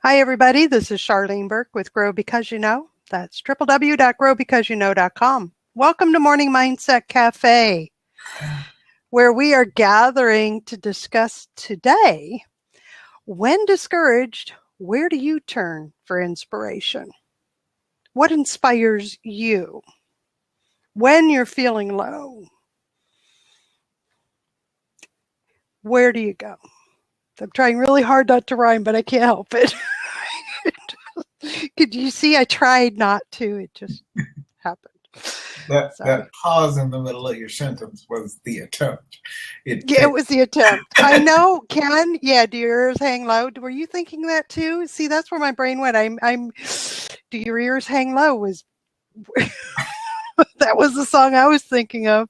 Hi, everybody. This is Charlene Burke with Grow Because You Know. That's www.growbecauseyouknow.com. Welcome to Morning Mindset Cafe, where we are gathering to discuss today, when discouraged, where do you turn for inspiration? What inspires you when you're feeling low? Where do you go? I'm trying really hard not to rhyme, but I can't help it. Could you see? I tried not to. It just happened. That pause in the middle of your sentence was the attempt. It was the attempt. I know, Ken. Yeah, do your ears hang low? Were you thinking that too? See, that's where my brain went. Do your ears hang low? That was the song I was thinking of.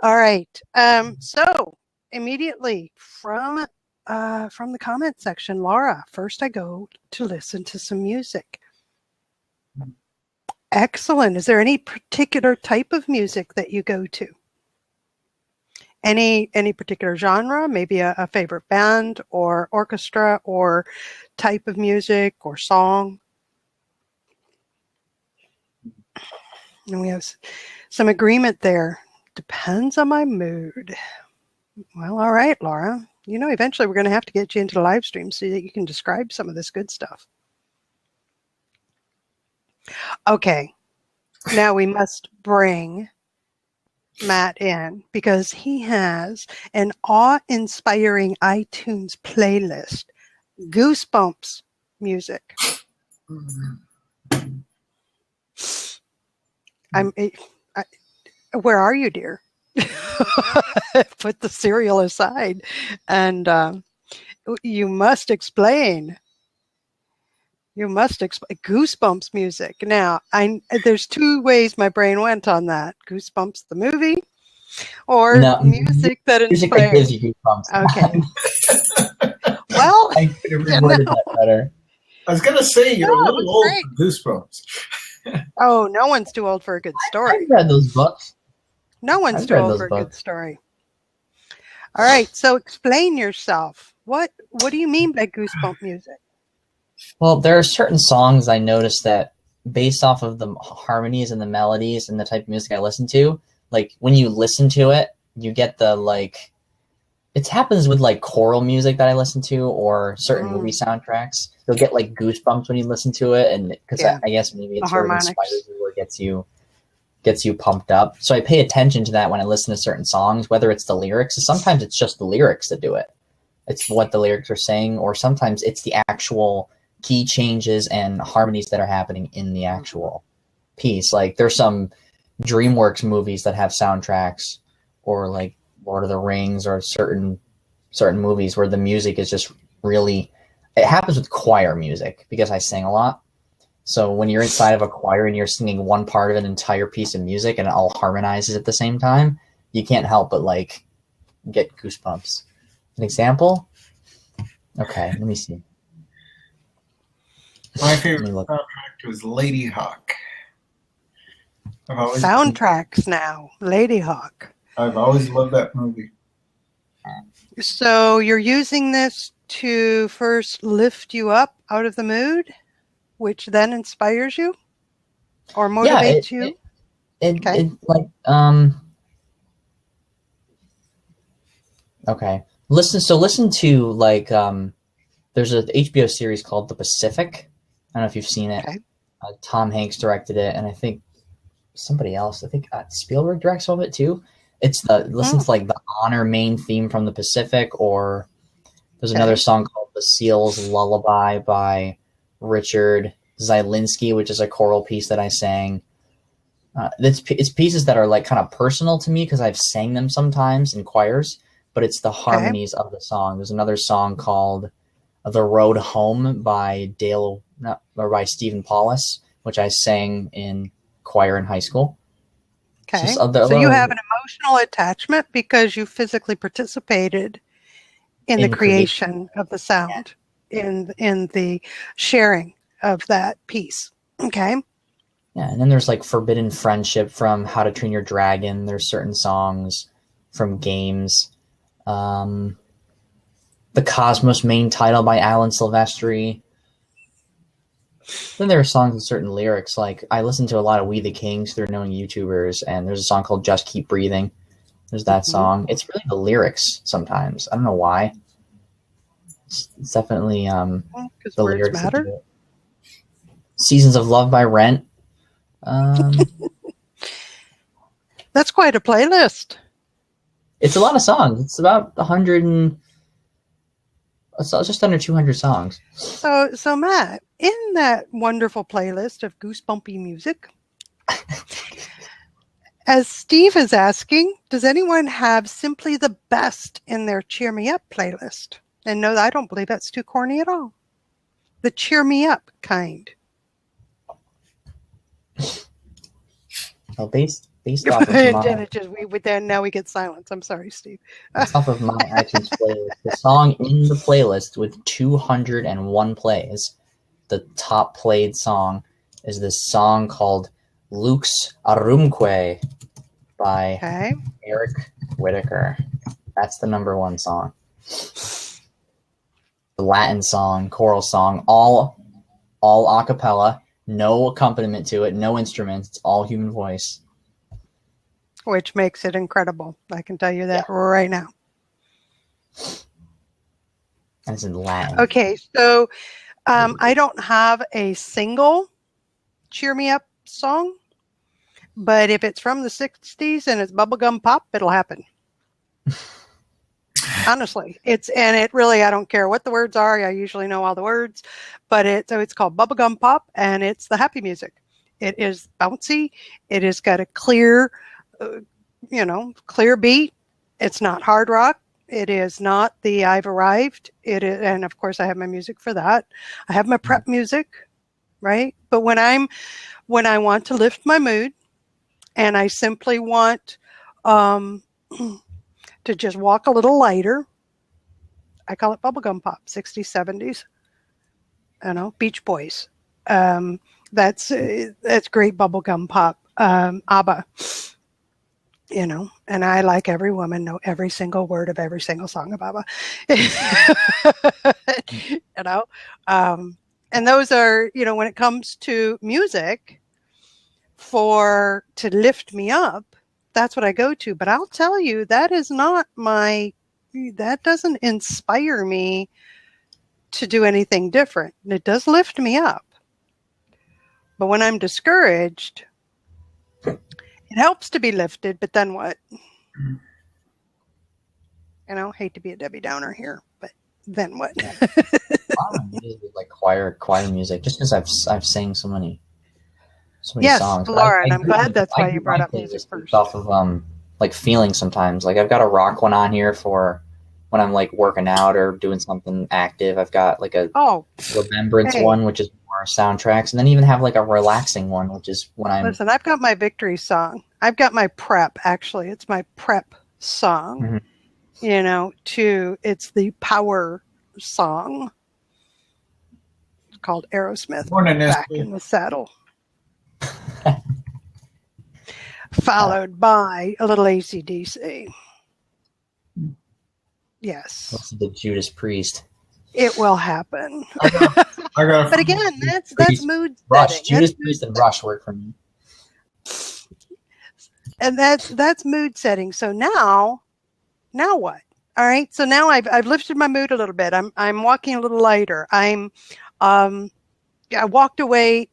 All right. So immediately from the comment section, Laura, first I go to listen to some music. Excellent. Is there any particular type of music that you go to? Any particular genre, maybe a favorite band or orchestra or type of music or song? And we have some agreement there. Depends on my mood. Well, all right, Laura. You know, eventually we're going to have to get you into the live stream so that you can describe some of this good stuff. Okay. Now we must bring Matt in because he has an awe-inspiring iTunes playlist, Goosebumps music. Where are you, dear? Put the cereal aside, and you must explain. You must explain Goosebumps music. Now, there's two ways my brain went on that: Goosebumps the movie, or music that inspires. Music that gives you goosebumps. Okay. Well, I could have reworded that better. I was gonna say you're a little old for Goosebumps. Oh, no one's too old for a good story. I've read those books. No one's too old for a good story. All right, so explain yourself. What do you mean by Goosebump music? Well, there are certain songs I noticed that, based off of the harmonies and the melodies and the type of music I listen to, like when you listen to it, you get the like. It happens with like choral music that I listen to, or certain movie soundtracks. You'll get like goosebumps when you listen to it, and because I guess maybe it sort of inspires you or gets you pumped up. So I pay attention to that when I listen to certain songs, whether it's the lyrics. Sometimes it's just the lyrics that do it. It's what the lyrics are saying, or sometimes it's the actual key changes and harmonies that are happening in the actual piece. Like there's some DreamWorks movies that have soundtracks, or like Lord of the Rings, or certain movies where the music is just really. It happens with choir music because I sing a lot. So when you're inside of a choir and you're singing one part of an entire piece of music and it all harmonizes at the same time, you can't help but like get goosebumps. An example? Okay, let me see. My favorite soundtrack was Lady Hawk. Soundtracks now, Lady Hawk. I've always loved that movie. So you're using this to first lift you up out of the mood, which then inspires you or motivates you? Okay. Listen to like there's an HBO series called The Pacific. I don't know if you've seen it. Okay. Tom Hanks directed it, and I think somebody else. I think Spielberg directs some of it too. It's listen to like the Honor main theme from The Pacific, or there's another song called The Seal's Lullaby by Richard Zielinski, which is a choral piece that I sang. It's pieces that are like kind of personal to me because I've sang them sometimes in choirs, but it's the harmonies of the song. There's another song called The Road Home by by Stephen Paulus, which I sang in choir in high school. Okay. So you have an emotional attachment because you physically participated in the creation of the sound, in the sharing of that piece. Okay. Yeah, and then there's like Forbidden Friendship from How to Train Your Dragon. There's certain songs from games. The Cosmos main title by Alan Silvestri. Then there are songs with certain lyrics. Like I listen to a lot of We the Kings through knowing YouTubers, and there's a song called Just Keep Breathing. There's that song. It's really the lyrics sometimes. I don't know why. It's definitely Because the words lyrics. matter. Seasons of Love by Rent. That's quite a playlist. It's a lot of songs. It's about 100 and it's just under 200 songs. So Matt, in that wonderful playlist of goosebumpy music, as Steve is asking, does anyone have simply the best in their Cheer Me Up playlist? And no, I don't believe that's too corny at all. The Cheer Me Up kind. Well, based off of now we get silence. I'm sorry, Steve. based off of my iTunes playlist, the song in the playlist with 201 plays, the top played song is this song called Lux Arumque by Eric Whitaker. That's the #1 song. The Latin song, choral song, all a cappella, no accompaniment to it, no instruments, it's all human voice. Which makes it incredible. I can tell you that right now. And it's in Latin. Okay, so I don't have a single Cheer Me Up song, but if it's from the 60s and it's bubblegum pop, it'll happen. Honestly, it really, I don't care what the words are. I usually know all the words, but it's called bubblegum pop, and it's the happy music. It is bouncy. It has got a clear beat. It's not hard rock. It is not the I've arrived. It is, and of course I have my music for that. I have my prep music, right? But when I want to lift my mood, and I simply want to just walk a little lighter, I call it bubblegum pop, 60s, 70s. Beach Boys. That's great bubblegum pop. ABBA. And I, like every woman, know every single word of every single song of ABBA. And those are, when it comes to music to lift me up, that's what I go to. But I'll tell you, that doesn't inspire me to do anything different. It does lift me up. But when I'm discouraged, it helps to be lifted, but then what? Hate to be a Debbie Downer here, but then what? Like choir music, just because I've sang so many songs. Laura, and I'm glad that's why you brought up music first. Off of like feeling sometimes. Like I've got a rock one on here for when I'm like working out or doing something active. I've got like a remembrance one, which is more soundtracks, and then even have like a relaxing one, which is when I'm. Listen, I've got my victory song. I've got my prep. Actually, it's my prep song. Mm-hmm. It's the power song. It's called Aerosmith. Back in the Saddle. Followed by a little AC/DC. Yes. What's the Judas Priest? It will happen. But again, that's mood Rush. setting. Judas Priest and Rush work for me. And that's mood setting. So now what? All right. So now I've lifted my mood a little bit. I'm walking a little lighter. I walked away.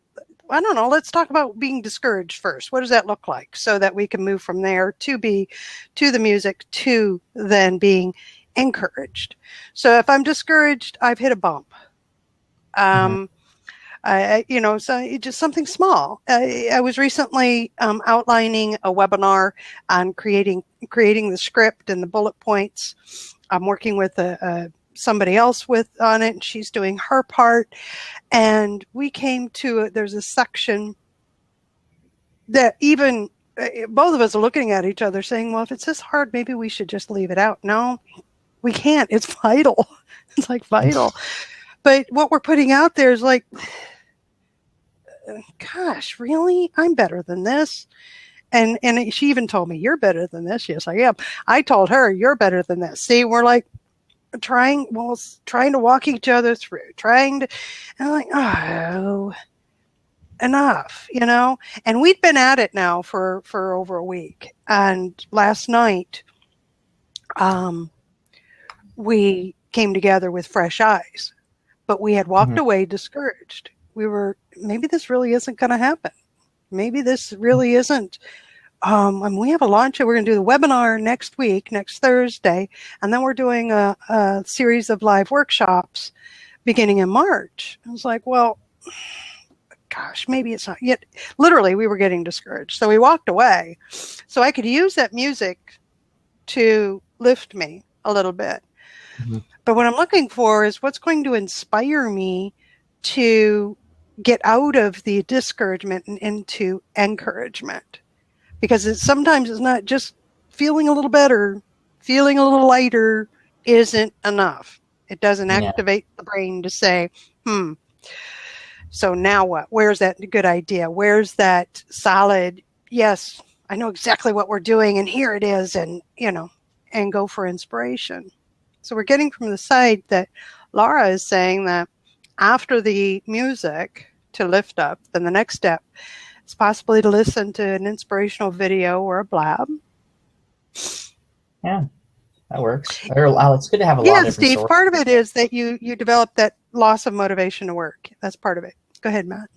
I don't know. Let's talk about being discouraged first. What does that look like, so that we can move from there to the music to then being encouraged. So if I'm discouraged, I've hit a bump. So just something small. I was recently outlining a webinar on creating the script and the bullet points. I'm working with somebody else on it, and she's doing her part. And we came to there's a section that even both of us are looking at each other saying, well, if it's this hard, maybe we should just leave it out. No, we can't. It's vital. It's like vital. But what we're putting out there is like, gosh, really? I'm better than this. And she even told me, you're better than this. Yes, I am. I told her, you're better than this. See, we're like, trying to walk each other through, and I'm like, oh, enough, and we'd been at it now for over a week. And last night, we came together with fresh eyes, but we had walked away discouraged. Maybe this really isn't going to happen. Maybe this really isn't. And we have a launch. We're going to do the webinar next week, next Thursday, and then we're doing a series of live workshops beginning in March. I was like, well, gosh, maybe it's not yet. Literally, we were getting discouraged. So we walked away. So I could use that music to lift me a little bit. Mm-hmm. But what I'm looking for is what's going to inspire me to get out of the discouragement and into encouragement. Because sometimes it's not just feeling a little better, feeling a little lighter isn't enough. It doesn't activate the brain to say, so now what? Where's that good idea? Where's that solid, yes, I know exactly what we're doing and here it is, and go for inspiration. So we're getting from the side that Laura is saying that after the music to lift up, then the next step is possibly to listen to an inspirational video or a blab. Yeah, that works. It's good to have a lot of different Steve, sources. part of it is that you develop that loss of motivation to work. That's part of it. Go ahead, Matt.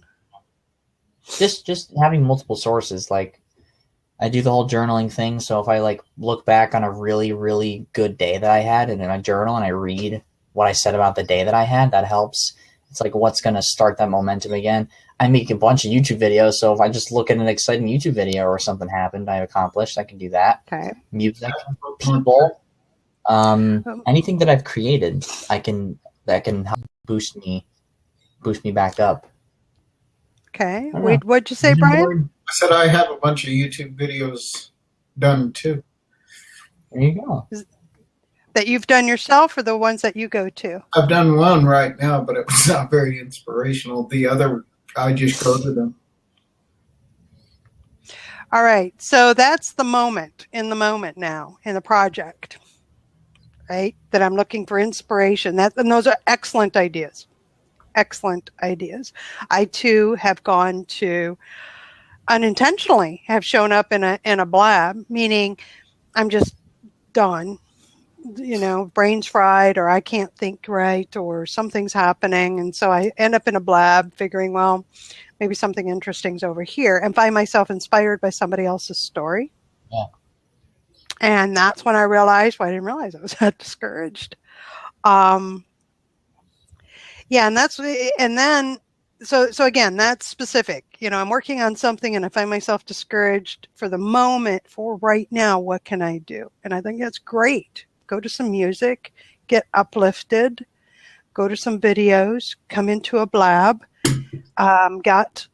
Just having multiple sources. Like, I do the whole journaling thing. So if I look back on a really, really good day that I had and then I journal and I read what I said about the day that I had, that helps. It's like, what's going to start that momentum again? I make a bunch of YouTube videos. So if I just look at an exciting YouTube video or something happened, I've accomplished, I can do that. Okay. Music, people, anything that I've created, that can help boost me back up. Okay. Wait, what'd you say, Brian? I said I have a bunch of YouTube videos done too. There you go. That you've done yourself, or the ones that you go to? I've done one right now, but it was not very inspirational. The other, I just go to them. All right. So that's the moment now in the project, right? That I'm looking for inspiration. And those are excellent ideas. Excellent ideas. I too have gone to unintentionally have shown up in a blab, meaning I'm just done, brain's fried, or I can't think right, or something's happening. And so I end up in a blab figuring, well, maybe something interesting's over here, and find myself inspired by somebody else's story. Yeah. And that's when I realized, I didn't realize I was that discouraged. So again, that's specific. I'm working on something and I find myself discouraged for the moment. For right now, what can I do? And I think that's great. Go to some music, get uplifted, go to some videos, come into a blab, got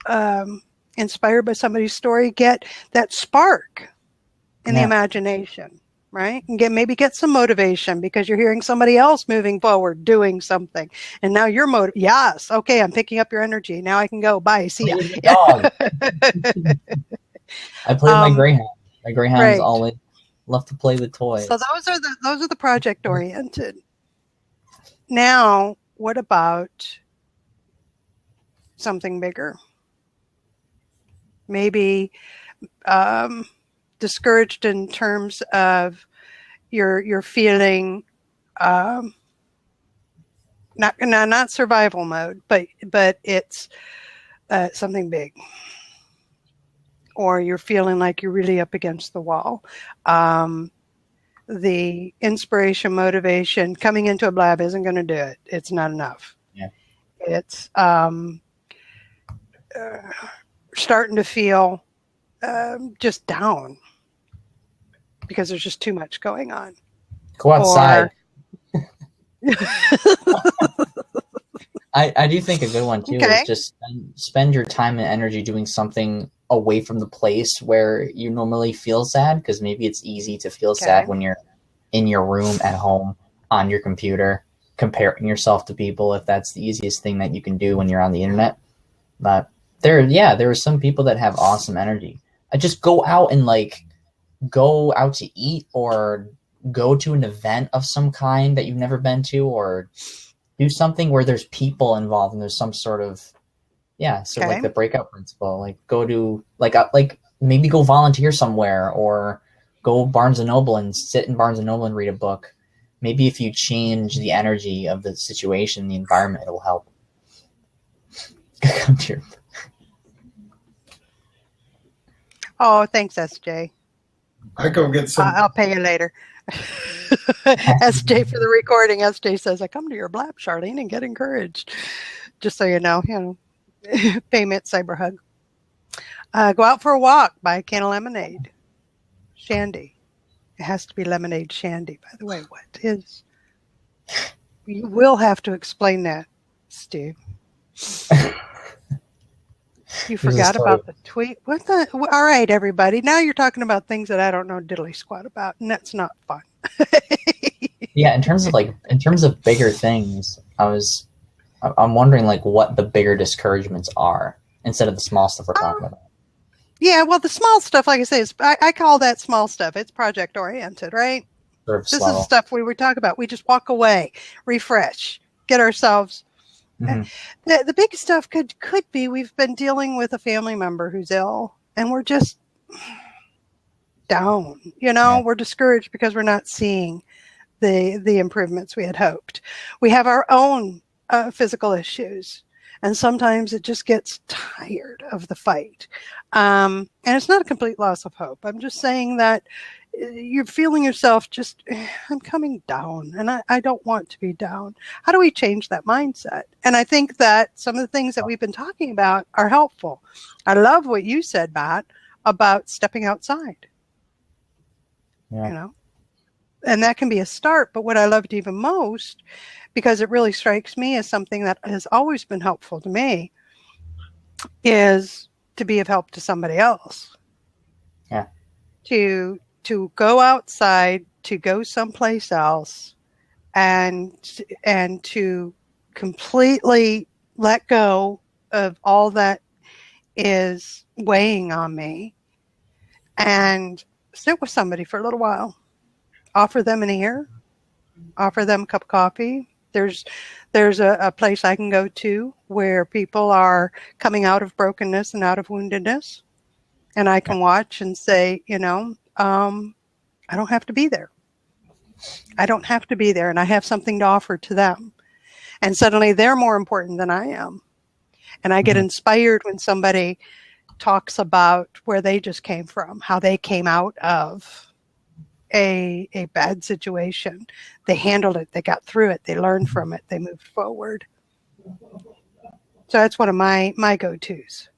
inspired by somebody's story, get that spark in the imagination. Right? And maybe get some motivation because you're hearing somebody else moving forward, doing something. And now you're motivated. Yes. Okay. I'm picking up your energy. Now I can go. Bye. See ya. Dog. I played my Greyhound. My Greyhound's always love to play with toys. So those are the project oriented. Now, what about something bigger? Maybe, discouraged in terms of you're feeling not survival mode, but it's something big, or you're feeling like you're really up against the wall. The inspiration, motivation coming into a blab isn't going to do it. It's not enough. Yeah. It's starting to feel just down because there's just too much going on. Go outside. I do think a good one too is just spend your time and energy doing something away from the place where you normally feel sad, because maybe it's easy to feel sad when you're in your room at home on your computer comparing yourself to people, if that's the easiest thing that you can do when you're on the internet. But there are some people that have awesome energy. I just go out and go out to eat or go to an event of some kind that you've never been to, or do something where there's people involved and there's some sort of like the breakout principle. Like go to like maybe go volunteer somewhere, or go Barnes and Noble and sit in Barnes and Noble and read a book. Maybe if you change the energy of the situation, the environment, it'll help. Come to your... Oh, thanks, SJ. I go get some. I'll pay you later. SJ for the recording. SJ says, I come to your blab, Charlene, and get encouraged. Just so you know, payment, cyber hug. Go out for a walk, buy a can of lemonade. Shandy. It has to be lemonade shandy, by the way. What is? You will have to explain that, Steve. You forgot about the tweet. What the? All right, everybody. Now you're talking about things that I don't know diddly squat about, and that's not fun. Yeah, in terms of bigger things, I'm wondering like what the bigger discouragements are instead of the small stuff we're talking about. Yeah, well, the small stuff, like I say, I call that small stuff. It's project oriented, right? This is stuff we were talking about. We just walk away, refresh, get ourselves. Mm-hmm. The big stuff could be we've been dealing with a family member who's ill, and we're just down. We're discouraged because we're not seeing the improvements we had hoped. We have our own physical issues. And sometimes it just gets tired of the fight. And it's not a complete loss of hope. I'm just saying that you're feeling yourself just, I'm coming down, and I don't want to be down. How do we change that mindset? And I think that some of the things that we've been talking about are helpful. I love what you said, Matt, about stepping outside. Yeah. And that can be a start. But what I loved even most, because it really strikes me as something that has always been helpful to me, is to be of help to somebody else. Yeah. To go outside, to go someplace else, and to completely let go of all that is weighing on me, and sit with somebody for a little while. Offer them an ear. Offer them a cup of coffee. There's a place I can go to where people are coming out of brokenness and out of woundedness, and I can watch and say, I don't have to be there. I don't have to be there, and I have something to offer to them. And suddenly they're more important than I am. And I get inspired when somebody talks about where they just came from, how they came out of a bad situation. They handled it. They got through it. They learned from it. They moved forward. So that's one of my go-tos.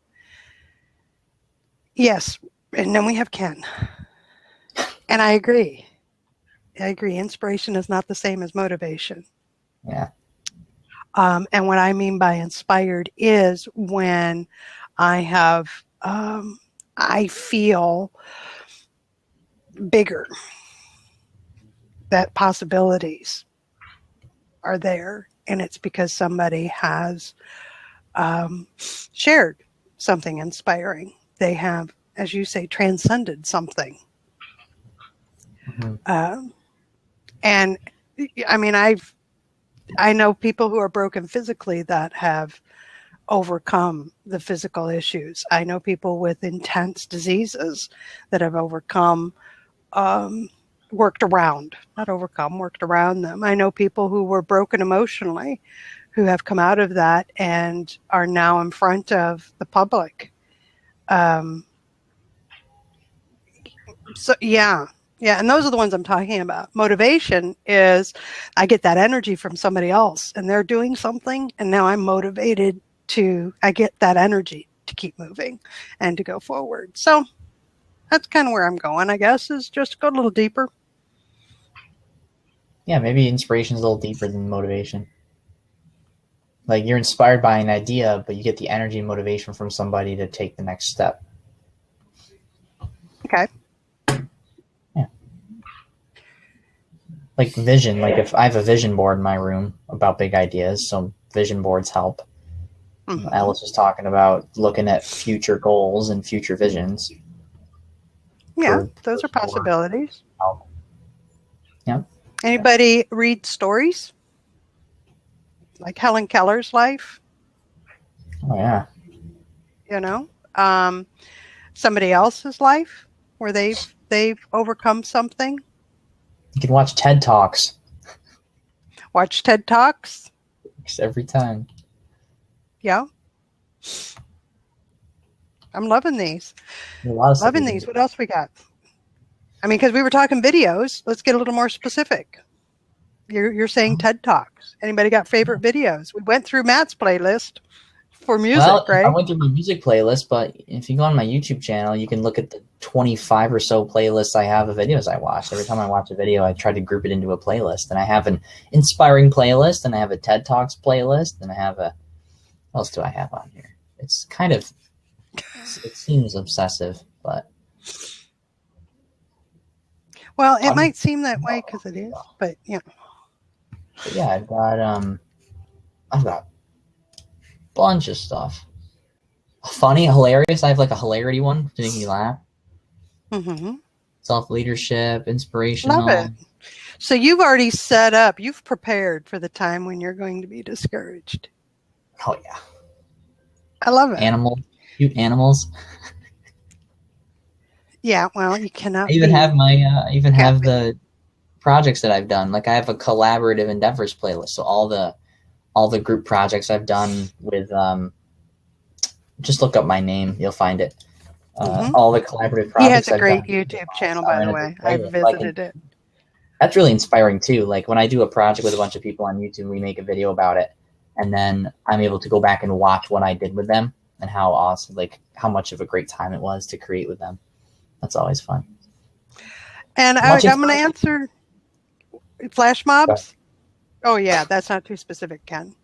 Yes. And then we have Ken. And I agree. Inspiration is not the same as motivation. Yeah. And what I mean by inspired is when I have, I feel bigger, that possibilities are there. And it's because somebody has shared something inspiring. They have, as you say, transcended something. And I mean, I know people who are broken physically that have overcome the physical issues. I know people with intense diseases that have overcome, worked around them. I know people who were broken emotionally who have come out of that and are now in front of the public. So yeah, and those are the ones I'm talking about. Motivation is I get that energy from somebody else and they're doing something, and now I'm motivated I get that energy to keep moving and to go forward. So that's kind of where I'm going, I guess, is just go a little deeper. Yeah, maybe inspiration is a little deeper than motivation. Like you're inspired by an idea, but you get the energy and motivation from somebody to take the next step. Okay. Yeah. Like vision, like if I have a vision board in my room about big ideas, so vision boards help. Mm-hmm. Alice was talking about looking at future goals and future visions. Yeah, those are possibilities. Yep. Anybody read stories? Like Helen Keller's life, Oh yeah. you know? Somebody else's life where they've overcome something. You can watch TED Talks Watch TED Talks. every time. Yeah. I'm loving these. A lot of stuff Loving you can these. do. What else we got? I mean, because we were talking videos. Let's get a little more specific. You're saying TED Talks. Anybody got favorite videos? We went through Matt's playlist for music, Well, I right? went through my music playlist, but if you go on my YouTube channel, you can look at the 25 or so playlists I have of videos I watched. Every time I watch a video, I try to group it into a playlist. And I have an inspiring playlist, and I have a TED Talks playlist, and I have a... What else do I have on here? It's kind of... It seems obsessive, but... Well, it might seem that way because it is, but yeah. But yeah, I've got a bunch of stuff. Funny, hilarious. I have like a hilarity one to make me laugh. Mm-hmm. Self-leadership, inspirational. Love it. So you've already set up, you've prepared for the time when you're going to be discouraged. Oh yeah. I love it. Animals, cute animals. Yeah, well, you cannot I even be- have my Can't be. the projects that I've done. Like I have a collaborative endeavors playlist. So all the group projects I've done with just look up my name, you'll find it. Mhm. All the collaborative He projects has a I've great done. YouTube channel, by the way. I've Like, visited it. that's really inspiring too. Like when I do a project with a bunch of people on YouTube, we make a video about it, and then I'm able to go back and watch what I did with them and how awesome, like how much of a great time it was to create with them. That's always fun. And Much I'm going to answer flash mobs. Oh, yeah, that's not too specific, Ken.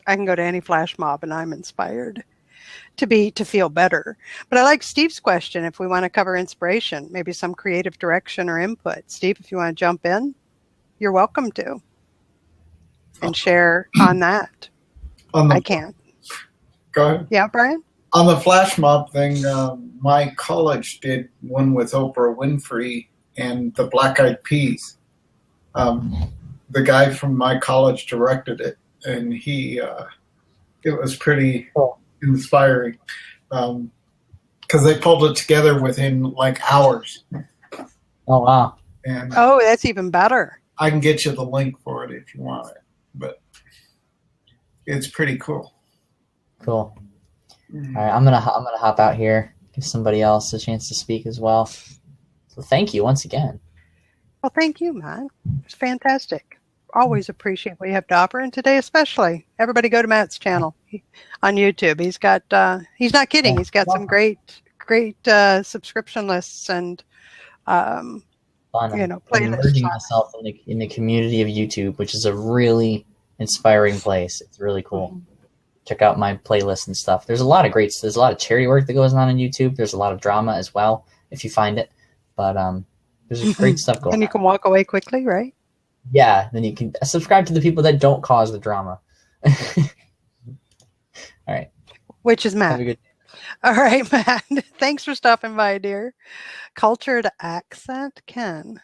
I can go to any flash mob and I'm inspired to feel better. But I like Steve's question if we want to cover inspiration, maybe some creative direction or input. Steve, if you want to jump in, you're welcome to and share on that. I can't. Go ahead. Yeah, Brian? On the flash mob thing, my college did one with Oprah Winfrey and the Black Eyed Peas. The guy from my college directed it, and it was pretty inspiring because they pulled it together within like hours. Oh wow! And Oh, that's even better. I can get you the link for it if you want it, but it's pretty cool. Cool. All right, I'm gonna hop out here. Give somebody else a chance to speak as well. So thank you once again. Well, thank you, Matt. It's fantastic. Always appreciate what you have to offer, and today especially. Everybody go to Matt's channel on YouTube. He's got, he's not kidding, he's got some great subscription lists and, Fun. you know, I'm playlists. immersing myself in the community of YouTube, which is a really inspiring place. It's really cool. Mm-hmm. Check out my playlist and stuff. There's a lot of charity work that goes on YouTube. There's a lot of drama as well, if you find it. But there's great stuff going on. And you can walk away quickly, right? Yeah, then you can subscribe to the people that don't cause the drama. All right. Which is Have Matt. a good All right, Matt. Thanks for stopping by, dear. Cultured accent, Ken.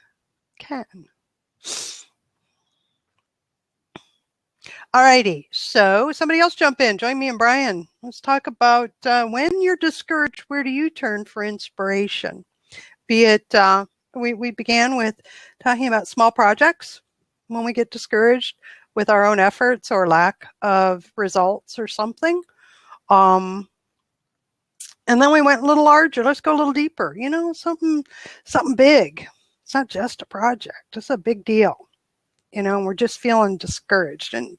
All righty. So somebody else jump in. Join me and Brian. Let's talk about when you're discouraged, where do you turn for inspiration? Be it, we began with talking about small projects when we get discouraged with our own efforts or lack of results or something. And then we went a little larger. Let's go a little deeper. You know, something big. It's not just a project. It's a big deal. You know, and we're just feeling discouraged. And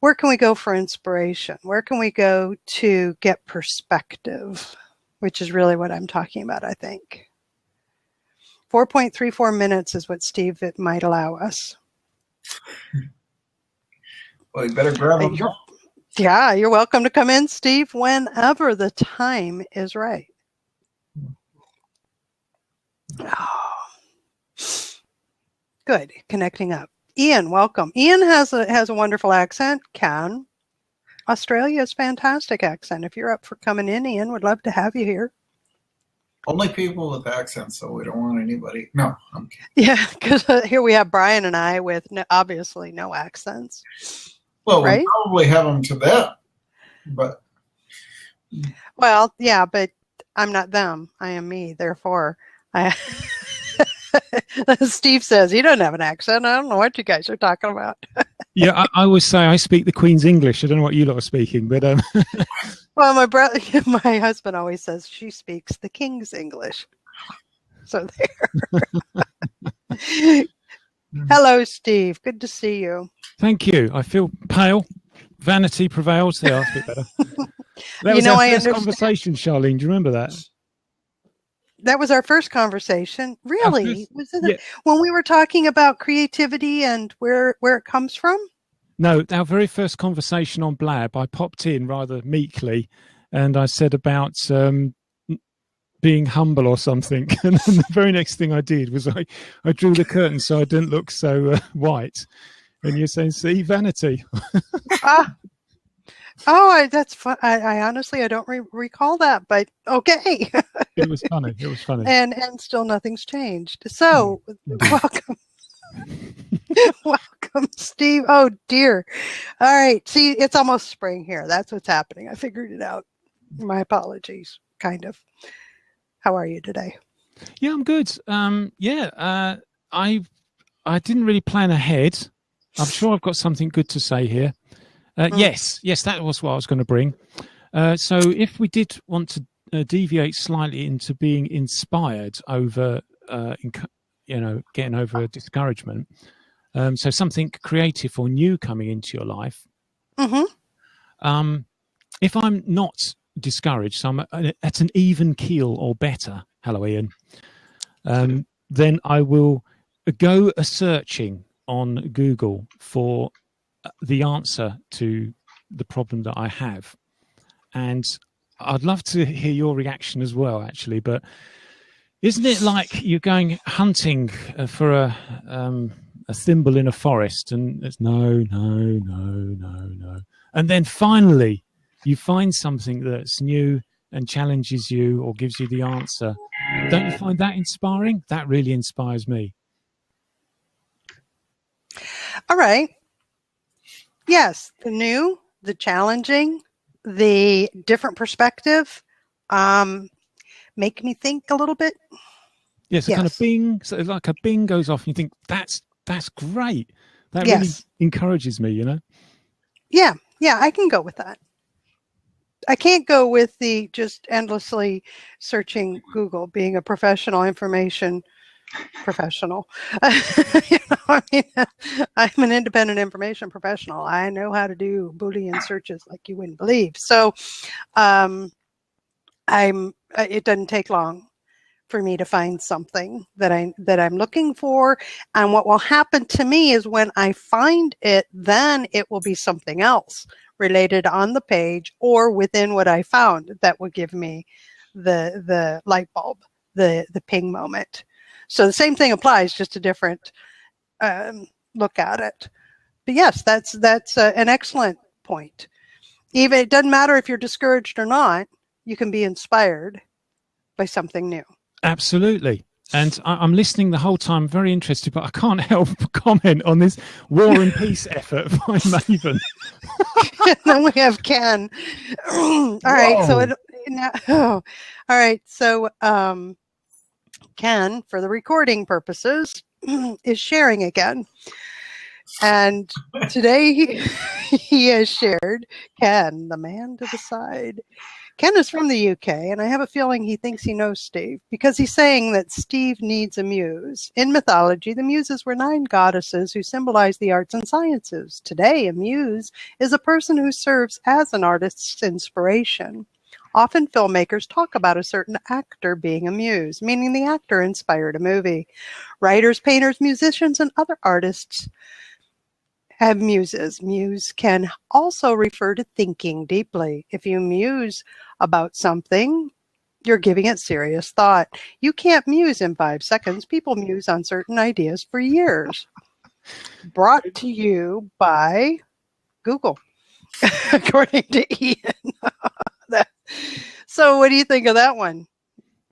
where can we go for inspiration? Where can we go to get perspective? Which is really what I'm talking about, I think. 4.34 minutes is what Steve might allow us. Well, you better grab them. Yeah, you're welcome to come in, Steve, whenever the time is right. Oh. Good, connecting up. Ian, welcome. Ian has a wonderful accent. Ken, Australia's fantastic accent. If you're up for coming in, Ian, would love to have you here. Only people with accents, so we don't want anybody. No, I'm kidding. Yeah, because here we have Brian and I with obviously no accents. Well, right? we probably have them to them, but. Well, yeah, but I'm not them. I am me. Therefore, Steve says he doesn't have an accent. I don't know what you guys are talking about. Yeah, I always say I speak the Queen's English. I don't know what you lot are speaking, but well, my husband always says she speaks the King's English. So there. Hello, Steve. Good to see you. Thank you. I feel pale. Vanity prevails. There, that's a bit better. That was our first conversation, Charlene. Do you remember that? That was our first conversation. Really? Was it yeah. When we were talking about creativity and where it comes from? No, our very first conversation on Blab, I popped in rather meekly and I said about being humble or something. And then the very next thing I did was I drew the curtain so I didn't look so white. And you're saying, see, vanity. That's fun. I honestly, I don't recall that, but okay. It was funny. It was funny. And still nothing's changed. So welcome. Welcome, Steve. Oh, dear. All right. See, it's almost spring here. That's what's happening. I figured it out. My apologies, kind of. How are you today? Yeah, I'm good. I didn't really plan ahead. I'm sure I've got something good to say here. Yes, that was what I was going to bring. So if we did want to deviate slightly into being inspired over, getting over a discouragement, so something creative or new coming into your life. Mm-hmm. If I'm not discouraged, so I'm at an even keel or better, hello Ian, then I will go searching on Google for the answer to the problem that I have. And I'd love to hear your reaction as well, actually. But isn't it like you're going hunting for a thimble in a forest and it's no. And then finally you find something that's new and challenges you or gives you the answer. Don't you find that inspiring? That really inspires me. All right. Yes, the new, the challenging, the different perspective make me think a little bit. Yes, kind of bing, so like a bing goes off and you think, that's great. That really encourages me, you know? Yeah, I can go with that. I can't go with the just endlessly searching Google, being a professional information professional. I'm an independent information professional. I know how to do Boolean searches like you wouldn't believe. So it doesn't take long for me to find something that I'm looking for. And what will happen to me is when I find it, then it will be something else related on the page or within what I found that will give me the light bulb, the ping moment. So the same thing applies, just a different look at it. But yes, that's an excellent point. Even it doesn't matter if you're discouraged or not, you can be inspired by something new. Absolutely. And I'm listening the whole time, very interested, but I can't help but comment on this War and Peace effort by Maven. And then we have Ken. All right. So all right. So Ken, for the recording purposes, is sharing again. And today he has shared, Ken, the man to the side. Ken is from the UK, and I have a feeling he thinks he knows Steve because he's saying that Steve needs a muse. In mythology, the muses were 9 goddesses who symbolize the arts and sciences. Today, a muse is a person who serves as an artist's inspiration. Often filmmakers talk about a certain actor being a muse, meaning the actor inspired a movie. Writers, painters, musicians, and other artists have muses. Muse can also refer to thinking deeply. If you muse about something, you're giving it serious thought. You can't muse in 5 seconds. People muse on certain ideas for years. Brought to you by Google, according to Ian. So what do you think of that one?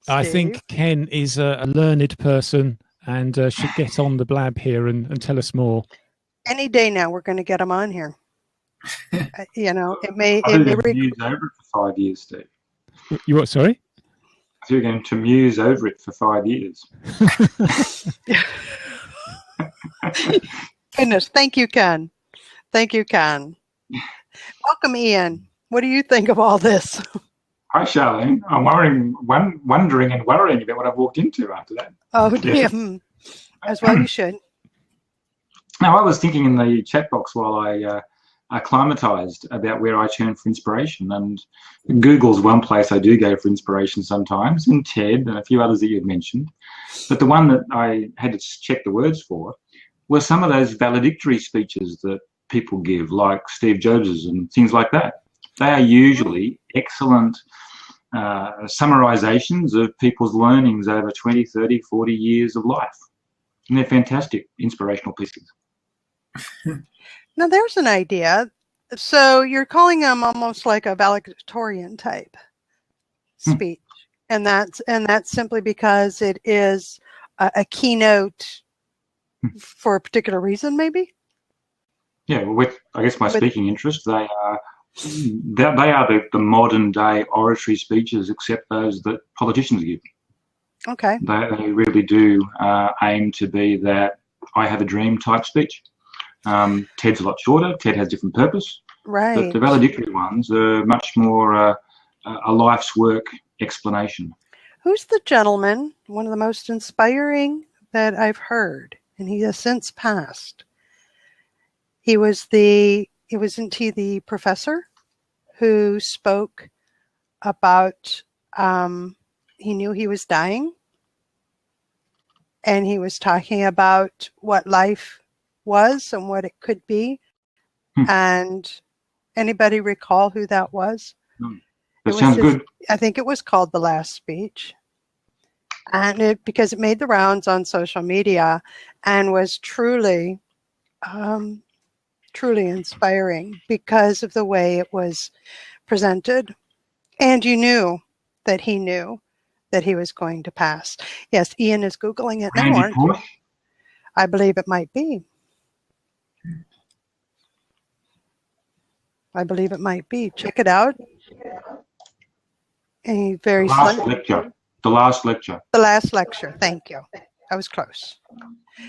I Steve. think Ken is a learned person and should get on the blab here and tell us more. Any day now, we're going to get him on here. You know, it may. I think you're going to muse over it for 5 years, Steve. You what? Sorry. So you're going to muse over it for 5 years. Goodness, thank you, Ken. Thank you, Ken. Welcome, Ian. What do you think of all this? Hi, Charlene. I'm wondering and worrying about what I've walked into after that. Oh, dear. As well you should. Now, I was thinking in the chat box while I acclimatized about where I turn for inspiration, and Google's one place I do go for inspiration sometimes, and TED and a few others that you've mentioned. But the one that I had to check the words for were some of those valedictory speeches that people give, like Steve Jobs's and things like that. They are usually excellent summarizations of people's learnings over 20, 30, 40 years of life. And they're fantastic inspirational pieces. Now, there's an idea. So you're calling them almost like a valedictorian type speech. And that's simply because it is a keynote for a particular reason, maybe? Yeah, with, I guess, my speaking interest, they are the modern day oratory speeches, except those that politicians give. Okay. They really do aim to be that I have a dream type speech. TED's a lot shorter. TED has different purpose. Right. But the valedictory ones are much more a life's work explanation. Who's the gentleman, one of the most inspiring that I've heard, and he has since passed? Wasn't he the professor who spoke about, he knew he was dying, and he was talking about what life was and what it could be. And anybody recall who that was? That sounds good. I think it was called The Last Speech. And because it made the rounds on social media and was truly inspiring because of the way it was presented. And you knew that he was going to pass. Yes, Ian is Googling it now, aren't you? I believe it might be. Check it out. The last lecture. Thank you. I was close.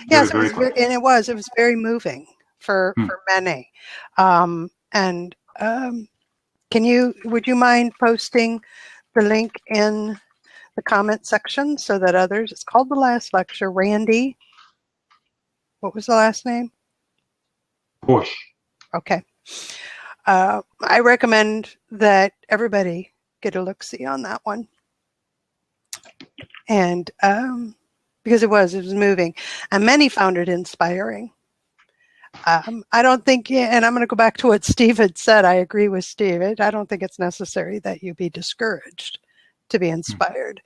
Yes, it was very moving for many. Would you mind posting the link in the comment section so that others, it's called The Last Lecture. Randy, what was the last name? Bush. Okay. I recommend that everybody get a look-see on that one. And because it was moving, and many found it inspiring. I don't think, and I'm going to go back to what Steve had said. I agree with Steve. I don't think it's necessary that you be discouraged to be inspired.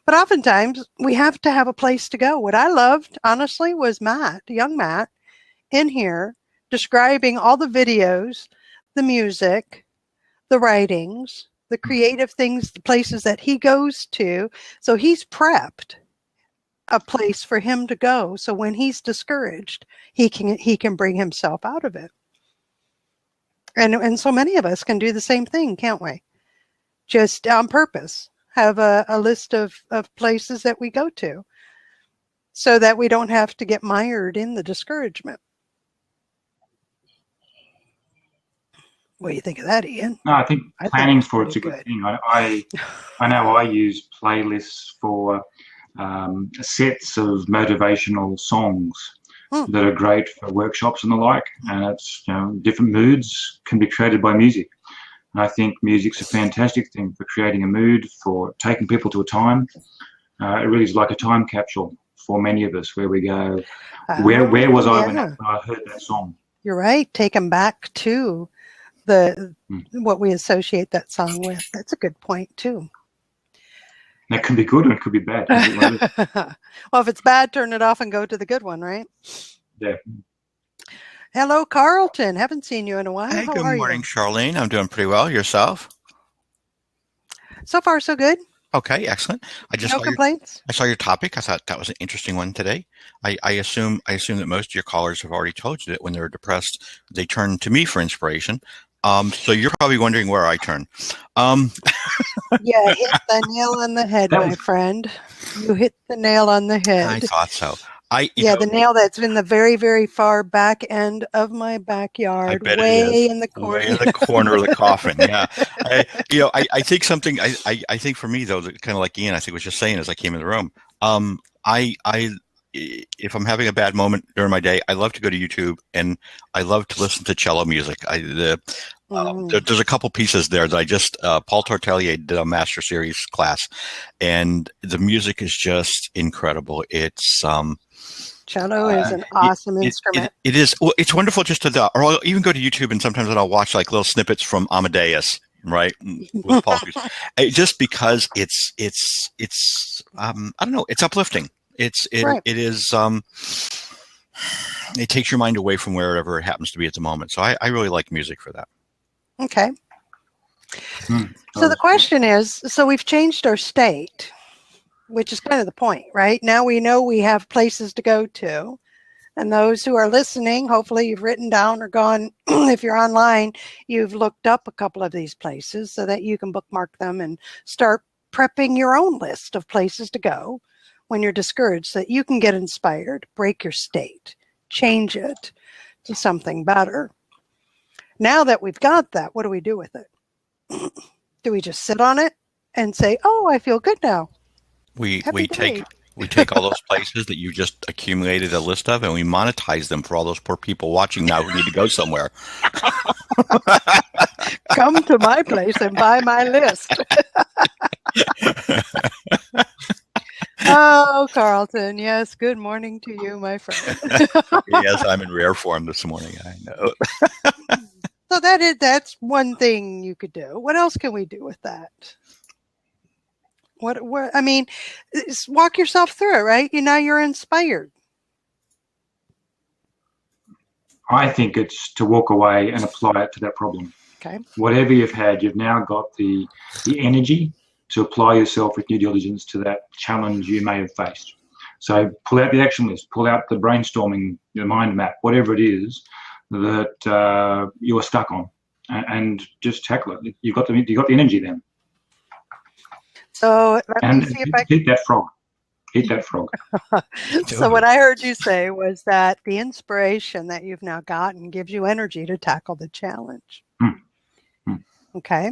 But oftentimes we have to have a place to go. What I loved, honestly, was young Matt, in here describing all the videos, the music, the writings, the creative things, the places that he goes to. So he's prepped a place for him to go. So when he's discouraged, he can bring himself out of it. And so many of us can do the same thing, can't we? Just on purpose, have a list of places that we go to so that we don't have to get mired in the discouragement. What do you think of that, Ian? No, I think planning for it's a good thing. I know I use playlists for sets of motivational songs that are great for workshops and the like. And it's, different moods can be created by music. And I think music's a fantastic thing for creating a mood, for taking people to a time. It really is like a time capsule for many of us, where we go, where was I when I heard that song? You're right. Take them back to what we associate that song with. That's a good point too. That could be good and it could be bad. Well, if it's bad, turn it off and go to the good one, right? Yeah. Hello, Carlton. Haven't seen you in a while. Hey, How good are morning, you? Charlene. I'm doing pretty well. Yourself? So far, so good. Okay, excellent. No complaints? I saw your topic. I thought that was an interesting one today. I assume that most of your callers have already told you that when they're depressed, they turn to me for inspiration. So you're probably wondering where I turn. Yeah, hit the nail on the head, my friend. You hit the nail on the head. I thought so. The nail that's in the very, very far back end of my backyard, way in the corner. Way in the corner of the coffin. Yeah. I think something. I think for me though, kind of like Ian, I think was just saying as I came in the room. If I'm having a bad moment during my day, I love to go to YouTube and I love to listen to cello music. There's a couple pieces there that I just Paul Tortelier did a master series class, and the music is just incredible. It's cello is an awesome instrument. It is. Well, it's wonderful just to, or I'll even go to YouTube and sometimes I'll watch like little snippets from Amadeus, right? With Paul just because it's I don't know, it's uplifting. It is. It takes your mind away from wherever it happens to be at the moment. So I really like music for that. Okay. So the question is, so we've changed our state, which is kind of the point, right? Now we know we have places to go to. And those who are listening, hopefully you've written down or gone, if you're online, you've looked up a couple of these places so that you can bookmark them and start prepping your own list of places to go when you're discouraged, so that you can get inspired, break your state, change it to something better. Now that we've got that, what do we do with it? Do we just sit on it and say, oh, I feel good now? We take all those places that you just accumulated a list of and we monetize them for all those poor people watching now who need to go somewhere. Come to my place and buy my list. Oh, Carlton, yes, good morning to you, my friend. Yes, I'm in rare form this morning, I know. So that's one thing you could do. What else can we do with that? What I mean, walk yourself through it, right? Now you're inspired. I think it's to walk away and apply it to that problem. Okay. Whatever you've had, you've now got the energy to apply yourself with due diligence to that challenge you may have faced. So pull out the action list, pull out the brainstorming, your mind map, whatever it is that you are stuck on, and just tackle it. You've got the energy then. So let me see if I hit that frog. Hit that frog. So what I heard you say was that the inspiration that you've now gotten gives you energy to tackle the challenge. Okay.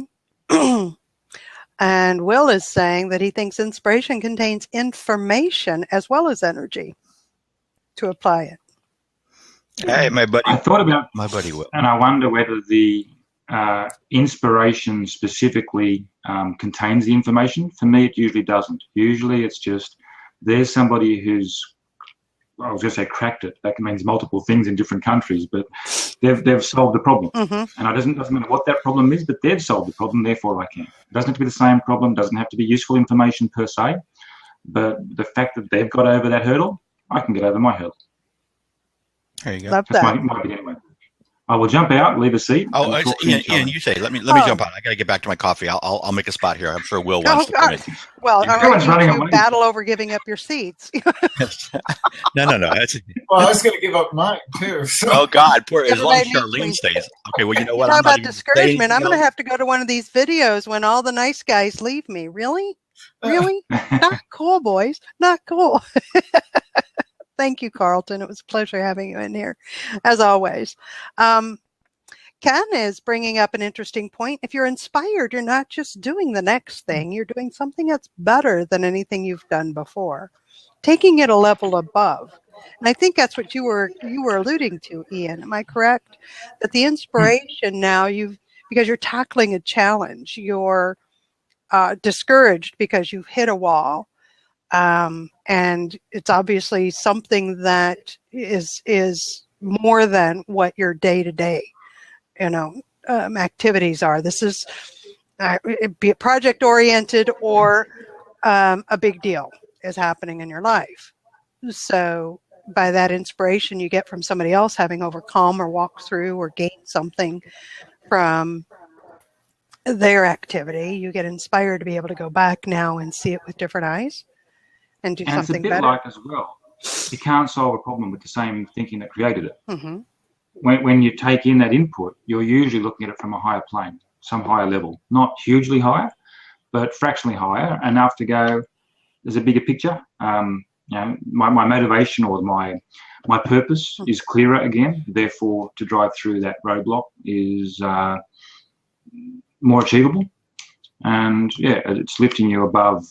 And Will is saying that he thinks inspiration contains information as well as energy to apply it. Hey, my buddy. I thought about my buddy Will, and I wonder whether the inspiration specifically contains the information. For me, it usually doesn't. Usually, it's just there's somebody who's, I was going to say cracked it. That means multiple things in different countries, but they've solved the problem. And it doesn't matter what that problem is, but they've solved the problem. Therefore, I can. It doesn't have to be the same problem. Doesn't have to be useful information per se, but the fact that they've got over that hurdle, I can get over my hurdle. There you go. Love That's that. my bit anyway. I will jump out, leave a seat. Oh, Ian, you say. Let me jump out. I got to get back to my coffee. I'll make a spot here. I'm sure Will wants to come in. Well, Everyone's running away. Battle over giving up your seats. No. Well, I was going to give up mine too. So. Oh God, poor. As long as Everybody Charlene stays. Okay. Well, you know what? Talk about discouragement. I'm going to have to go to one of these videos when all the nice guys leave me. Really? Really? Not cool, boys. Not cool. Thank you, Carlton. It was a pleasure having you in here, as always. Ken is bringing up an interesting point. If you're inspired, you're not just doing the next thing. You're doing something that's better than anything you've done before, taking it a level above. And I think that's what you were alluding to, Ian. Am I correct? That the inspiration now because you're tackling a challenge, you're discouraged because you've hit a wall. And it's obviously something that is more than what your day-to-day, activities are. This is be it project-oriented or a big deal is happening in your life. So by that inspiration you get from somebody else having overcome or walked through or gained something from their activity, you get inspired to be able to go back now and see it with different eyes and do something it's a bit better. like as well, you can't solve a problem with the same thinking that created it. Mm-hmm. When you take in that input, you're usually looking at it from a higher plane, some higher level, not hugely higher, but fractionally higher, enough to go, there's a bigger picture. My motivation or my purpose is clearer again. Therefore, to drive through that roadblock is more achievable. And yeah, it's lifting you above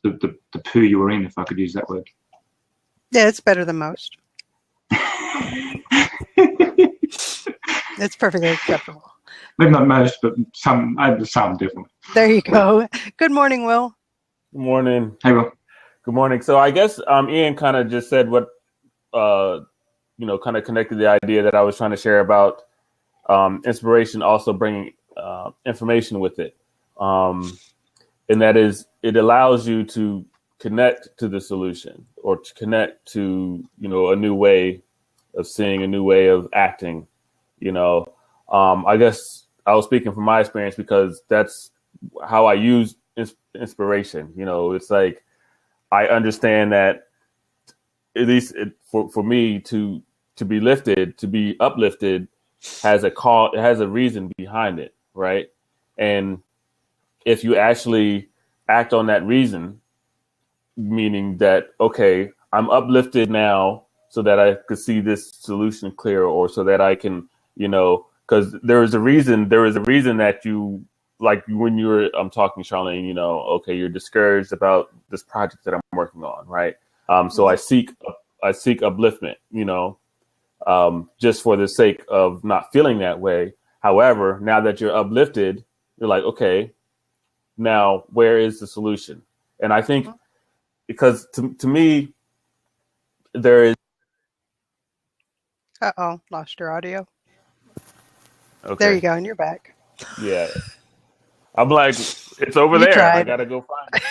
the poo you were in, if I could use that word. Yeah, it's better than most. It's perfectly acceptable. Maybe not most, but some definitely. There you go. Good morning, Will. Good morning. Hey, Will. Good morning. So I guess Ian kind of just said what, kind of connected the idea that I was trying to share about inspiration also bringing information with it. And that is, it allows you to connect to the solution or to connect to, a new way of seeing, a new way of acting. I guess I was speaking from my experience because that's how I use inspiration. It's like, I understand that at least for me to be lifted, to be uplifted has it has a reason behind it. Right. And if you actually act on that reason, meaning that, okay, I'm uplifted now so that I could see this solution clearer, or so that I can, because there is a reason that you, like when I'm talking, Charlene, okay, you're discouraged about this project that I'm working on. Right. So I seek upliftment, just for the sake of not feeling that way. However, now that you're uplifted, you're like, okay, now where is the solution? And I think because to me, there is. Uh-oh, lost your audio. Okay. There you go, and you're back. Yeah. I'm like, it's over You there. tried. I got to go find it.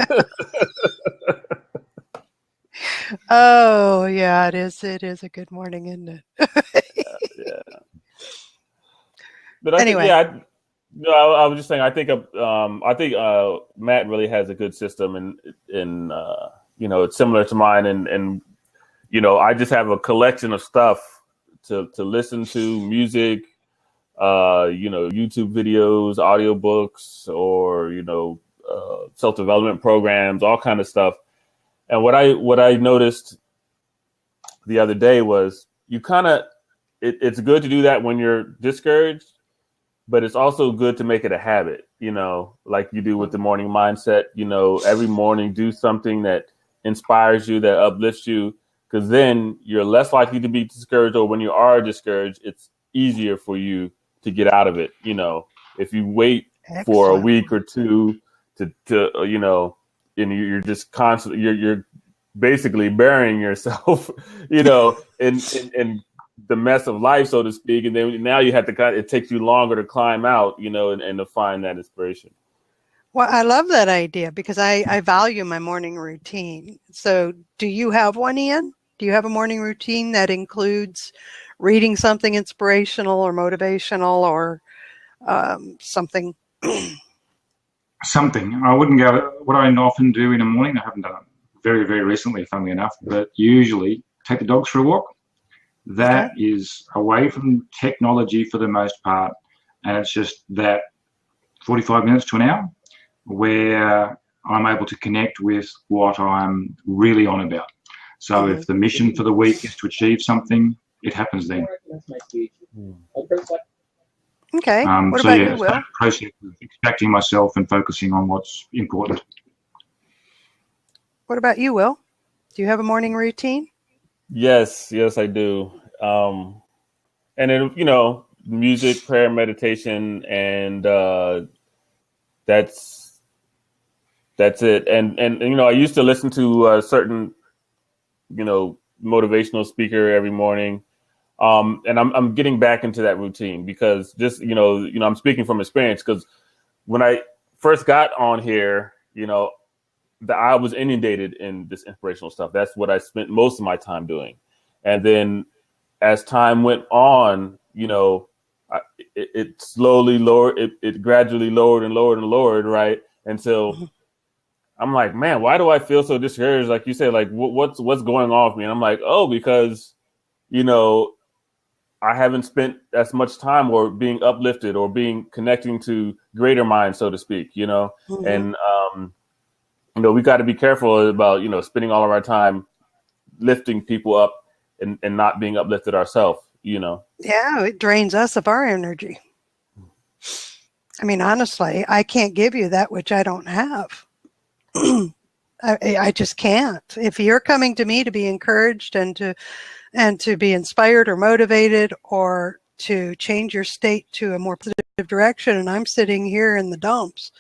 Right? Oh, yeah, it is. It is a good morning, isn't it? Yeah. But Anyway. I was just saying, I think Matt really has a good system, and it's similar to mine, and I just have a collection of stuff to listen to, music, YouTube videos, audiobooks, or self-development programs, all kind of stuff. And what I noticed the other day was it's good to do that when you're discouraged, but it's also good to make it a habit, like you do with the morning mindset. Every morning do something that inspires you, that uplifts you, because then you're less likely to be discouraged, or when you are discouraged, it's easier for you to get out of it. If you wait for a week or two to and you're just constantly, you're basically burying yourself, in the mess of life, so to speak. And then now you have to it takes you longer to climb out, and to find that inspiration. Well, I love that idea because I value my morning routine. So do you have one, Ian? Do you have a morning routine that includes reading something inspirational or motivational or something? Something. I wouldn't go. What I often do in the morning, I haven't done it very, very recently, funnily enough, but usually take the dogs for a walk. That is away from technology for the most part, and it's just that 45 minutes to an hour where I'm able to connect with what I'm really on about. So if the mission for the week is to achieve something, it happens then. Okay. What about you, Will? That process of extracting myself and focusing on what's important. What about you, Will? Do you have a morning routine? Yes, I do. And then, music, prayer, meditation, and that's it. And I used to listen to a certain, motivational speaker every morning. And I'm getting back into that routine because just, I'm speaking from experience, because when I first got on here, I was inundated in this inspirational stuff. That's what I spent most of my time doing. And then as time went on, it slowly lowered, it gradually lowered and lowered and lowered, right? Until I'm like, man, why do I feel so discouraged? Like you said, like what's going on with me? And I'm like, oh, because, you know, I haven't spent as much time or being uplifted or connecting to greater minds, so to speak, you know? And, you know, we got to be careful about, you know, spending all of our time lifting people up and not being uplifted ourselves, you know? Yeah, it drains us of our energy. I mean, honestly, I can't give you that which I don't have. I just can't. If you're coming to me to be encouraged and to be inspired or motivated or to change your state to a more positive direction, and I'm sitting here in the dumps,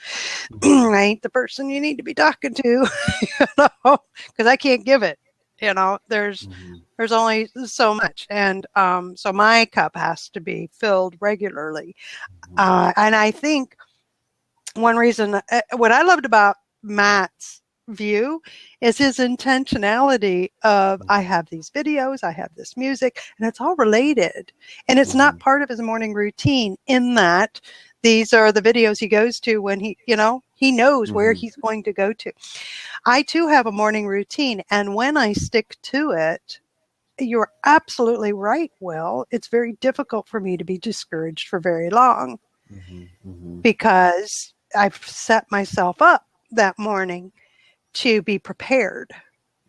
I ain't the person you need to be talking to, you know, because I can't give it. You know, there's only so much, and so my cup has to be filled regularly. And I think one reason, what I loved about Matt's view is his intentionality of, I have these videos, I have this music, and it's all related, and it's not part of his morning routine, in that these are the videos he goes to when he, you know, he knows where he's going to go to. I too have a morning routine, and when I stick to it, you're absolutely right, Will, it's very difficult for me to be discouraged for very long, because I've set myself up that morning to be prepared,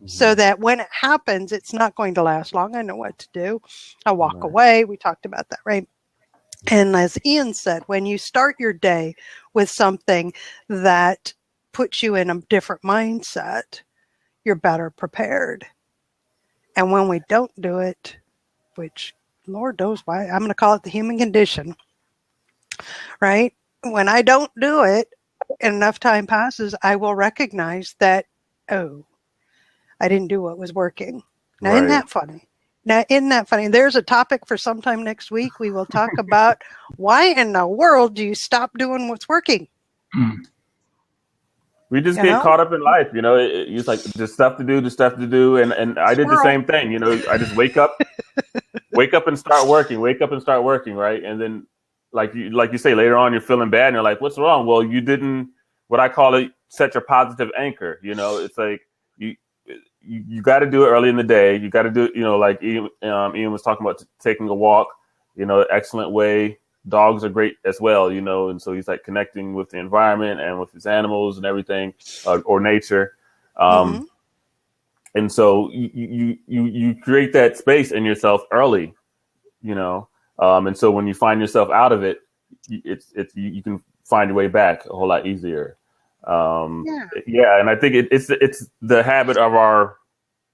so that when it happens, it's not going to last long. I know what to do. I walk away. We talked about that, right? And as Ian said, when you start your day with something that puts you in a different mindset, you're better prepared. And when we don't do it, which Lord knows why, I'm going to call it the human condition, right? When I don't do it, and enough time passes, I will recognize that, oh, I didn't do what was working. Now, isn't that funny? There's a topic for sometime next week. We will talk about why in the world do you stop doing what's working? We just get caught up in life, you know. It's like there's stuff to do, and I did the same thing, you know. I just wake up and start working, right? And then, like you say, later on you're feeling bad, and you're like, what's wrong? Well, you didn't, what I call it, set your positive anchor. You know, it's like you got to do it early in the day. You got to do it, you know, like Ian was talking about taking a walk, you know, excellent way. Dogs are great as well, you know, and so he's like connecting with the environment and with his animals and everything, or nature. And so you create that space in yourself early, you know, and so when you find yourself out of it, you can find your way back a whole lot easier. And I think it's the habit of our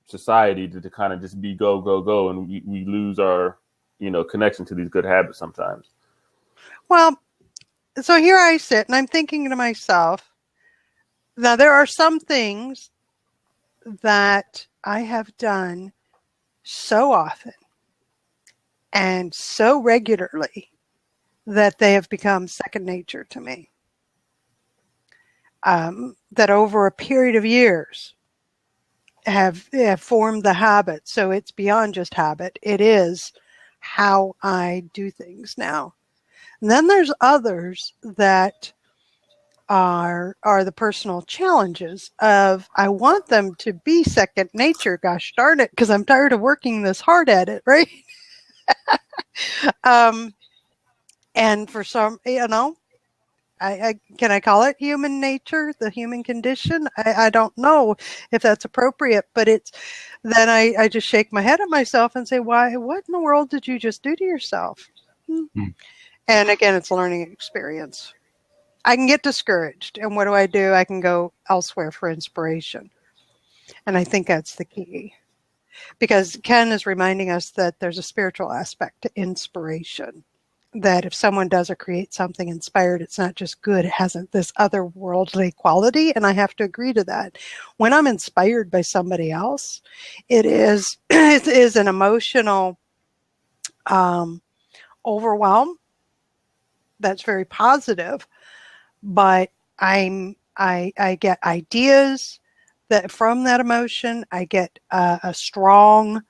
society to kind of just be go, and we lose our, you know, connection to these good habits sometimes. Well, so here I sit and I'm thinking to myself, now there are some things that I have done so often and so regularly that they have become second nature to me. That over a period of years have formed the habit. So it's beyond just habit. It is how I do things now. And then there's others that are the personal challenges of, I want them to be second nature, gosh darn it, because I'm tired of working this hard at it, right? And for some, you know, can I call it human nature, the human condition? I don't know if that's appropriate, but then I just shake my head at myself and say, what in the world did you just do to yourself? And again, it's a learning experience. I can get discouraged, and what do? I can go elsewhere for inspiration. And I think that's the key, because Ken is reminding us that there's a spiritual aspect to inspiration. That if someone does or creates something inspired, it's not just good, it has this otherworldly quality, and I have to agree to that. When I'm inspired by somebody else, it is an emotional overwhelm that's very positive, but I get ideas that from that emotion, I get a strong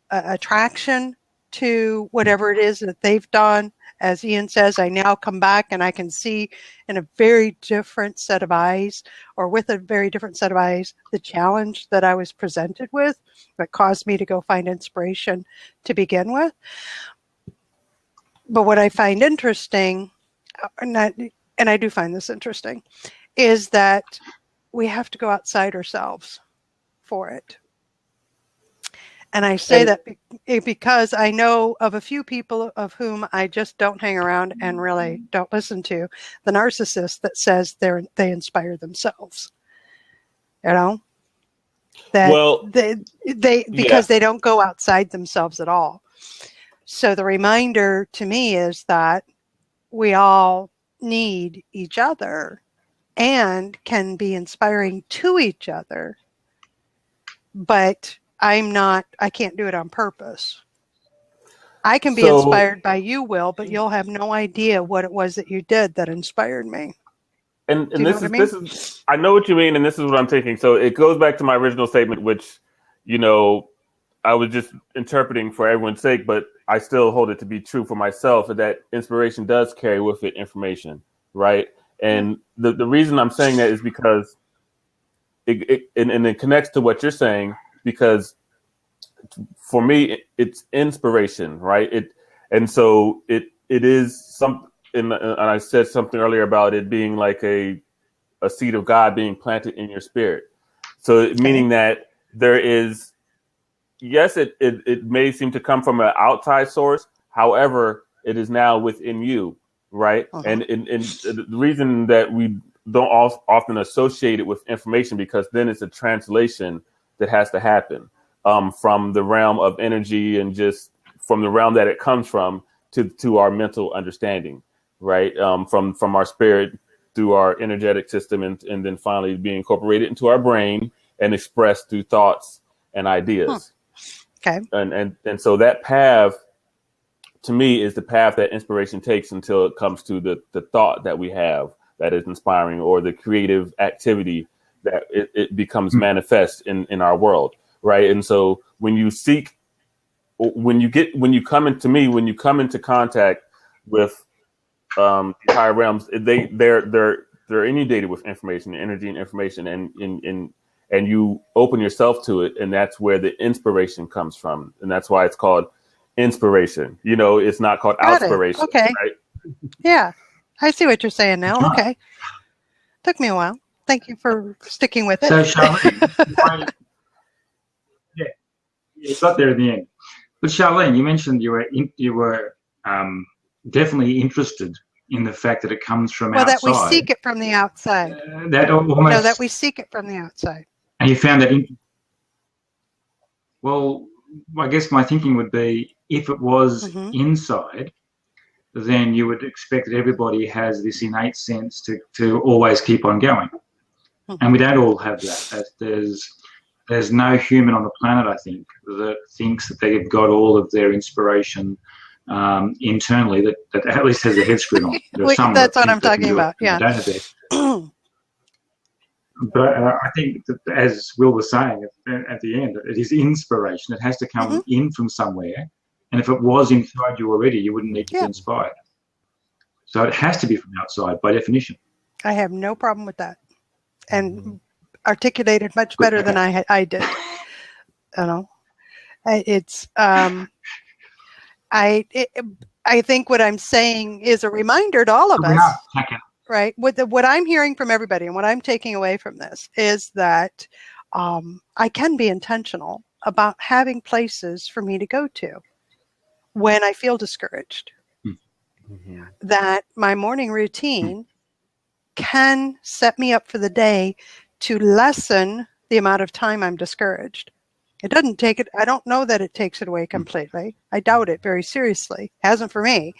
attraction to whatever it is that they've done. as Ian says, I now come back and I can see in a very different set of eyes, or with a very different set of eyes, the challenge that I was presented with that caused me to go find inspiration to begin with. But what I find interesting, and I do find this interesting, is that we have to go outside ourselves for it. And I say that because I know of a few people of whom I just don't hang around and really don't listen to. The narcissist that says they inspire themselves. You know? That because they don't go outside themselves at all. So the reminder to me is that we all need each other and can be inspiring to each other. But I can't do it on purpose. I can be inspired by you, Will, but you'll have no idea what it was that you did that inspired me. And this is, I know what you mean, and this is what I'm thinking. So it goes back to my original statement, which, you know, I was just interpreting for everyone's sake, but I still hold it to be true for myself, that inspiration does carry with it information, right? And the reason I'm saying that is because it connects to what you're saying, because for me, it's inspiration, right? And so it is something, and I said something earlier about it being like a seed of God being planted in your spirit. So meaning that there is, yes, it may seem to come from an outside source. However, it is now within you, right? And the reason that we don't often associate it with information, because then it's a translation that has to happen from the realm of energy and just from the realm that it comes from to our mental understanding, right? From our spirit through our energetic system and then finally being incorporated into our brain and expressed through thoughts and ideas. Okay. And so that path, to me, is the path that inspiration takes until it comes to the thought that we have that is inspiring, or the creative activity that it becomes manifest in our world, right? And so when you come into contact with the higher realms, they're inundated with information, energy and information, and you open yourself to it, and that's where the inspiration comes from, and that's why it's called inspiration. You know, it's not called outspiration. Okay. Right? Yeah, I see what you're saying now. Okay, took me a while. Thank you for sticking with it. So, Charlene, you got there in the end. But Charlene, you mentioned you were definitely interested in the fact that it comes from outside. That we seek it from the outside. That we seek it from the outside. And you found that well, I guess my thinking would be, if it was inside, then you would expect that everybody has this innate sense to always keep on going. And we don't all have that. There's no human on the planet, I think, that thinks that they've got all of their inspiration internally, that at least has a head screwed on. That's what I'm talking about. Yeah. Don't have that. But I think that, as Will was saying at the end, it is inspiration. It has to come in from somewhere. And if it was inside you already, you wouldn't need to be inspired. So it has to be from outside by definition. I have no problem with that. And articulated much better than I did. You know, it's I think what I'm saying is a reminder to all of us. Right. What I'm hearing from everybody and what I'm taking away from this is that I can be intentional about having places for me to go to when I feel discouraged. That my morning routine can set me up for the day to lessen the amount of time I'm discouraged. It doesn't take it. I don't know that it takes it away completely. I doubt it very seriously. It hasn't for me.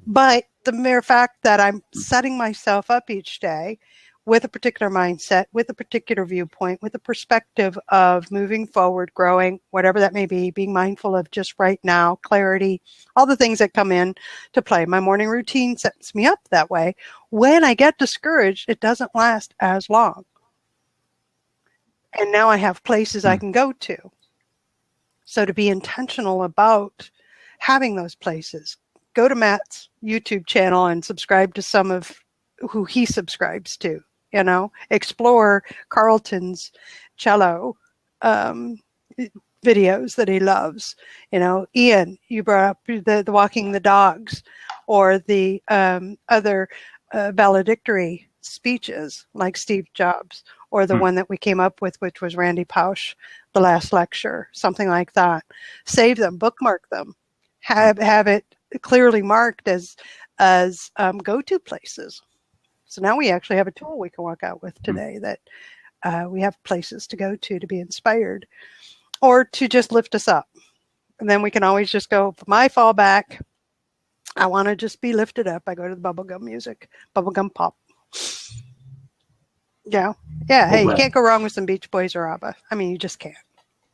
But the mere fact that I'm setting myself up each day with a particular mindset, with a particular viewpoint, with a perspective of moving forward, growing, whatever that may be, being mindful of just right now, clarity, all the things that come in to play. My morning routine sets me up that way. When I get discouraged, it doesn't last as long. And now I have places I can go to. So to be intentional about having those places, go to Matt's YouTube channel and subscribe to some of who he subscribes to. You know, explore Carlton's cello videos that he loves. You know, Ian, you brought up the walking the dogs, or the other valedictory speeches like Steve Jobs, or the one that we came up with, which was Randy Pausch, the last lecture, something like that. Save them, bookmark them, have it clearly marked as go-to places. So now we actually have a tool we can walk out with today, that we have places to go to be inspired, or to just lift us up. And then we can always just go, for my fallback, I want to just be lifted up. I go to the bubblegum music, bubblegum pop. Yeah. Hey, you can't go wrong with some Beach Boys or ABBA. I mean, you just can't.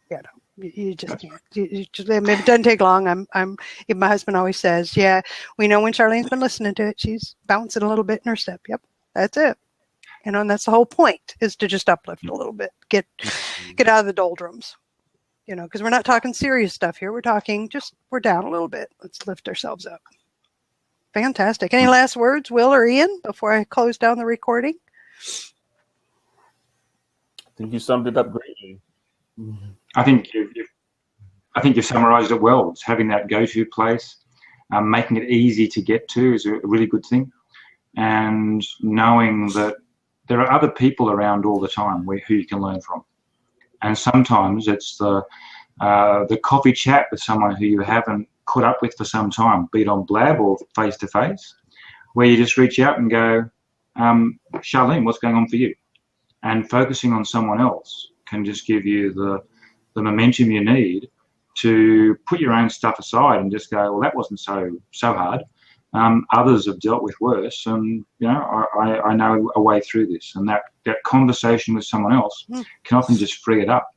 You know, you just can't. It doesn't take long. My husband always says, yeah, we know when Charlene's been listening to it, she's bouncing a little bit in her step. Yep, that's it. You know, and that's the whole point, is to just uplift a little bit, get out of the doldrums. You know, because we're not talking serious stuff here. We're talking we're down a little bit. Let's lift ourselves up. Fantastic. Any last words, Will or Ian, before I close down the recording? I think you summed it up greatly. I think you've summarised it well. It's having that go-to place, making it easy to get to is a really good thing, and knowing that there are other people around all the time who you can learn from. And sometimes it's the coffee chat with someone who you haven't caught up with for some time, be it on Blab or face-to-face, where you just reach out and go, Charlene, what's going on for you? And focusing on someone else can just give you the momentum you need to put your own stuff aside and just go, well, that wasn't so hard. Others have dealt with worse, and you know, I know a way through this. And that conversation with someone else can often just free it up.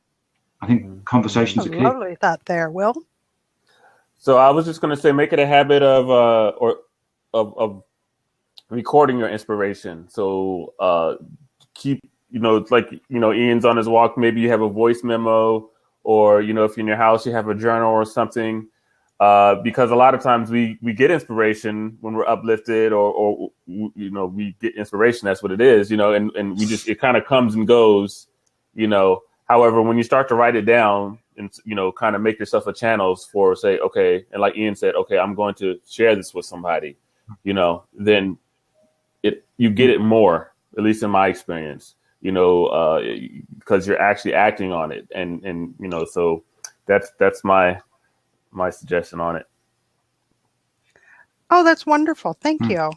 I think conversations are key. Lovely thought there, Will. So I was just going to say, make it a habit of recording your inspiration. So keep, you know, it's like, you know, Ian's on his walk. Maybe you have a voice memo, or, you know, if you're in your house, you have a journal or something. Because a lot of times we get inspiration when we're uplifted, or you know, we get inspiration. That's what it is, you know, and it kind of comes and goes, you know. However, when you start to write it down and, you know, kind of make yourself a channels for, say, okay, and like Ian said, okay, I'm going to share this with somebody, you know, then you get it more, at least in my experience, you know, because you're actually acting on it, and you know, so that's my suggestion on it. Oh, that's wonderful. Thank you.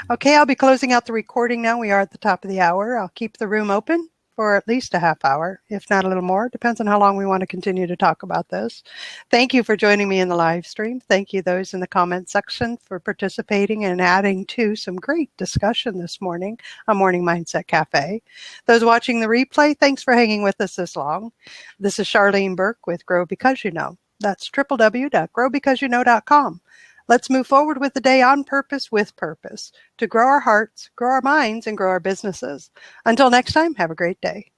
Okay, I'll be closing out the recording now. We are at the top of the hour. I'll keep the room open for at least a half hour, if not a little more. Depends on how long we want to continue to talk about this. Thank you for joining me in the live stream. Thank you, those in the comment section, for participating and adding to some great discussion this morning on Morning Mindset Cafe. Those watching the replay, thanks for hanging with us this long. This is Charlene Burke with Grow Because You Know. That's www.growbecauseyouknow.com. Let's move forward with the day on purpose, with purpose, to grow our hearts, grow our minds, and grow our businesses. Until next time, have a great day.